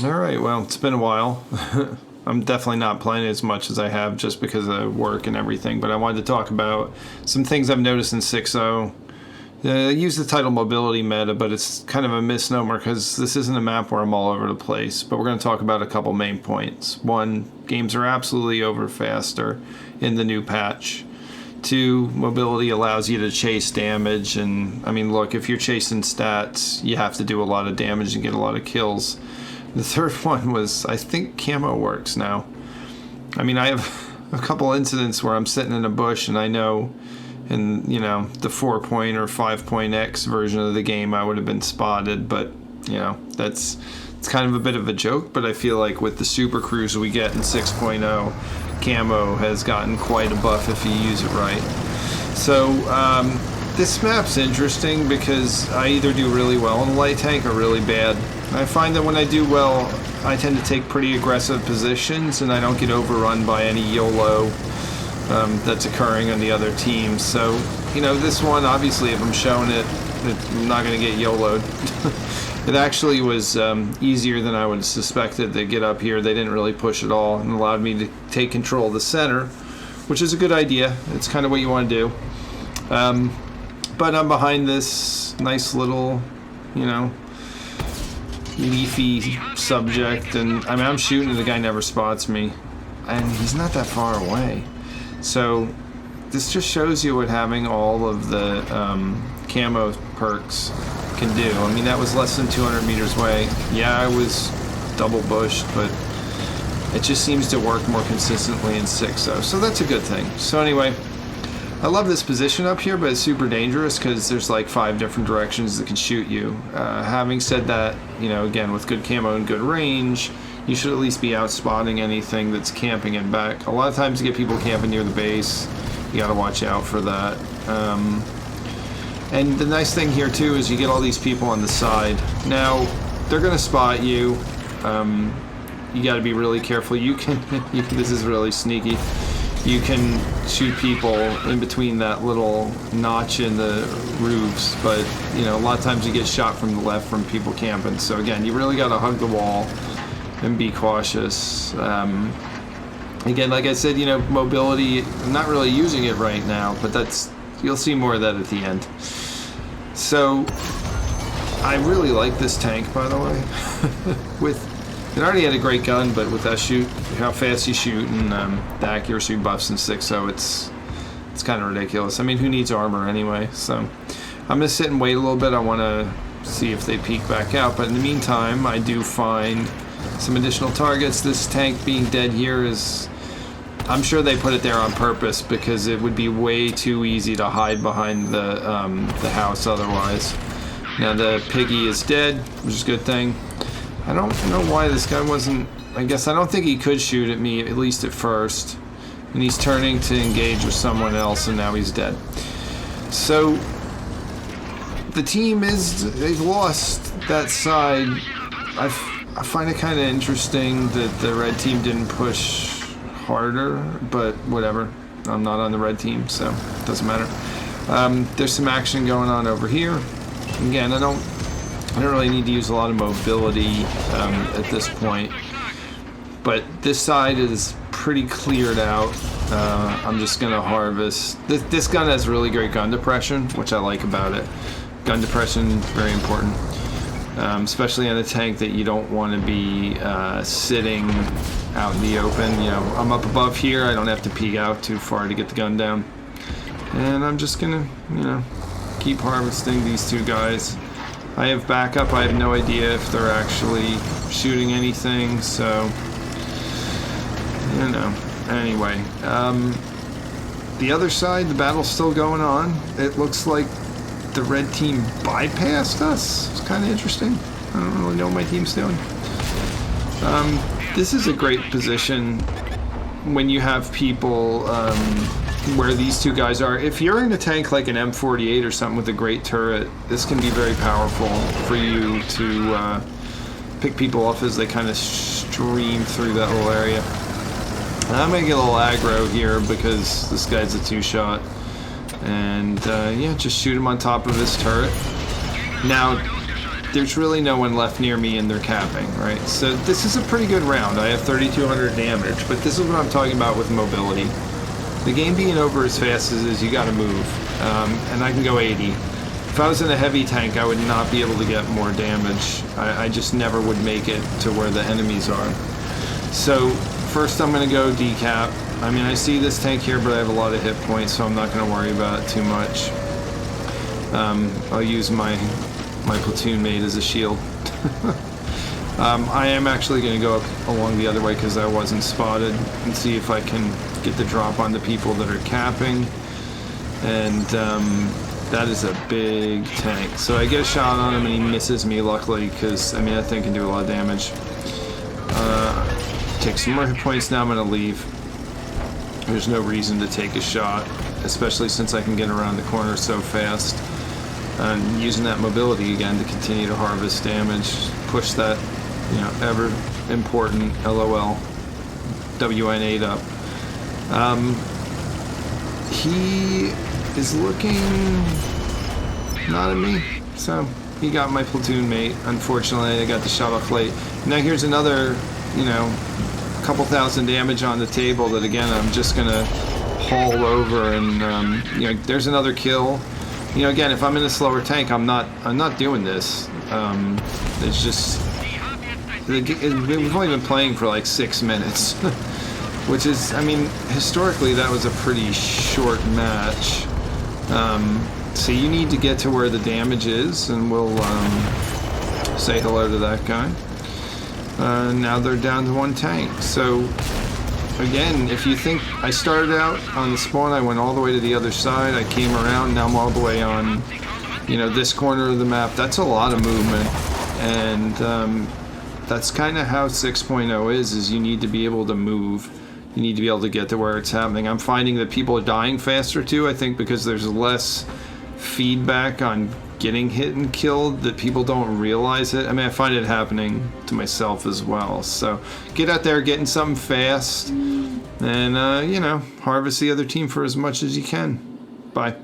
All right, well, it's been a while. I'm definitely not playing as much as I have just because of work and everything, but I wanted to talk about some things I've noticed in 6.0. I use the title mobility meta, but it's kind of a misnomer because this isn't a map where I'm all over the place. But we're going to talk about a couple main points. One, games are absolutely over faster in the new patch. Two, mobility allows you to chase damage, and I mean, look, if you're chasing stats, you have to do a lot of damage and get a lot of kills. The third one was, I think camo works now. I mean, I have a couple incidents where I'm sitting in a bush and I know in, you know, the 4 or 5.x version of the game I would have been spotted, but, you know, it's kind of a bit of a joke, but I feel like with the super cruise we get in 6.0, camo has gotten quite a buff if you use it right. So, this map's interesting because I either do really well in the light tank or really bad. I find that when I do well, I tend to take pretty aggressive positions and I don't get overrun by any YOLO that's occurring on the other teams. So, you know, this one, obviously, if I'm showing it, I'm not going to get YOLO'd. It actually was easier than I would have suspected to get up here. They didn't really push at all and allowed me to take control of the center, which is a good idea. It's kind of what you want to do. But I'm behind this nice little, you know, leafy subject, and I mean, I'm shooting and the guy never spots me, and he's not that far away. So this just shows you what having all of the camo perks can do. I mean, that was less than 200 meters away. Yeah, I was double bushed, but it just seems to work more consistently in 6.0, so that's a good thing. So anyway, I love this position up here, but it's super dangerous because there's like 5 different directions that can shoot you. Having said that, you know, again, with good camo and good range, you should at least be out spotting anything that's camping in back. A lot of times you get people camping near the base. You got to watch out for that. And the nice thing here too is you get all these people on the side. Now, they're going to spot you. You got to be really careful. You can, this is really sneaky. You can shoot people in between that little notch in the roofs, but you know, a lot of times you get shot from the left from people camping. So again, you really got to hug the wall and be cautious. Again, like I said, you know, mobility, I'm not really using it right now, but that's, you'll see more of that at the end. So I really like this tank, by the way. It already had a great gun, but with that shoot, how fast you shoot and the accuracy buffs in 6.0, it's kind of ridiculous. I mean, who needs armor anyway? So I'm going to sit and wait a little bit. I want to see if they peek back out. But in the meantime, I do find some additional targets. This tank being dead here is, I'm sure they put it there on purpose because it would be way too easy to hide behind the house otherwise. Now the piggy is dead, which is a good thing. I don't know why this guy wasn't, I guess I don't think he could shoot at me, at least at first. And he's turning to engage with someone else and now he's dead. So the team they've lost that side. I find it kind of interesting that the red team didn't push harder, but whatever. I'm not on the red team, so it doesn't matter. There's some action going on over here. Again, I don't really need to use a lot of mobility at this point, but this side is pretty cleared out. I'm just gonna harvest. This gun has really great gun depression, which I like about it. Gun depression, very important, especially on a tank that you don't want to be sitting out in the open. You know, I'm up above here. I don't have to peek out too far to get the gun down, and I'm just gonna, you know, keep harvesting these two guys. I have backup. I have no idea if they're actually shooting anything, so, you know. Anyway, the other side, the battle's still going on. It looks like the red team bypassed us. It's kind of interesting. I don't really know what my team's doing. This is a great position when you have people where these two guys are. If you're in a tank like an M48 or something with a great turret, this can be very powerful for you to pick people off as they kind of stream through that little area. And I'm gonna get a little aggro here because this guy's a 2-shot, and yeah, just shoot him on top of his turret. Now, there's really no one left near me and they're capping, right? So this is a pretty good round. I have 3,200 damage, but this is what I'm talking about with mobility. The game being over as fast as is, you gotta move. And I can go 80. If I was in a heavy tank, I would not be able to get more damage. I just never would make it to where the enemies are. So first I'm gonna go decap. I mean, I see this tank here, but I have a lot of hit points, so I'm not gonna worry about it too much. I'll use my platoon mate as a shield. I am actually going to go up along the other way because I wasn't spotted and see if I can get the drop on the people that are capping. And that is a big tank. So I get a shot on him and he misses me, luckily, because I mean, that thing can do a lot of damage. Take some more hit points. Now I'm going to leave. There's no reason to take a shot, especially since I can get around the corner so fast. And using that mobility again to continue to harvest damage, push that, you know, ever important LOL WN8 up. He is looking not at me, so he got my platoon mate. Unfortunately, I got the shot off late. Now here's another, you know, couple thousand damage on the table that again I'm just gonna haul over, and you know, there's another kill. You know, again, if I'm in a slower tank, I'm not doing this. It's just we've only been playing for like 6 minutes, which is, I mean, historically that was a pretty short match. So you need to get to where the damage is, and we'll say hello to that guy. Now they're down to 1 tank. So again, if you think I started out on the spawn, I went all the way to the other side, I came around, now I'm all the way on, you know, this corner of the map. That's a lot of movement, and that's kind of how 6.0 is you need to be able to move. You need to be able to get to where it's happening. I'm finding that people are dying faster too, I think because there's less feedback on getting hit and killed, that people don't realize it. I mean, I find it happening to myself as well. So get out there, getting something fast, and you know, harvest the other team for as much as you can. Bye.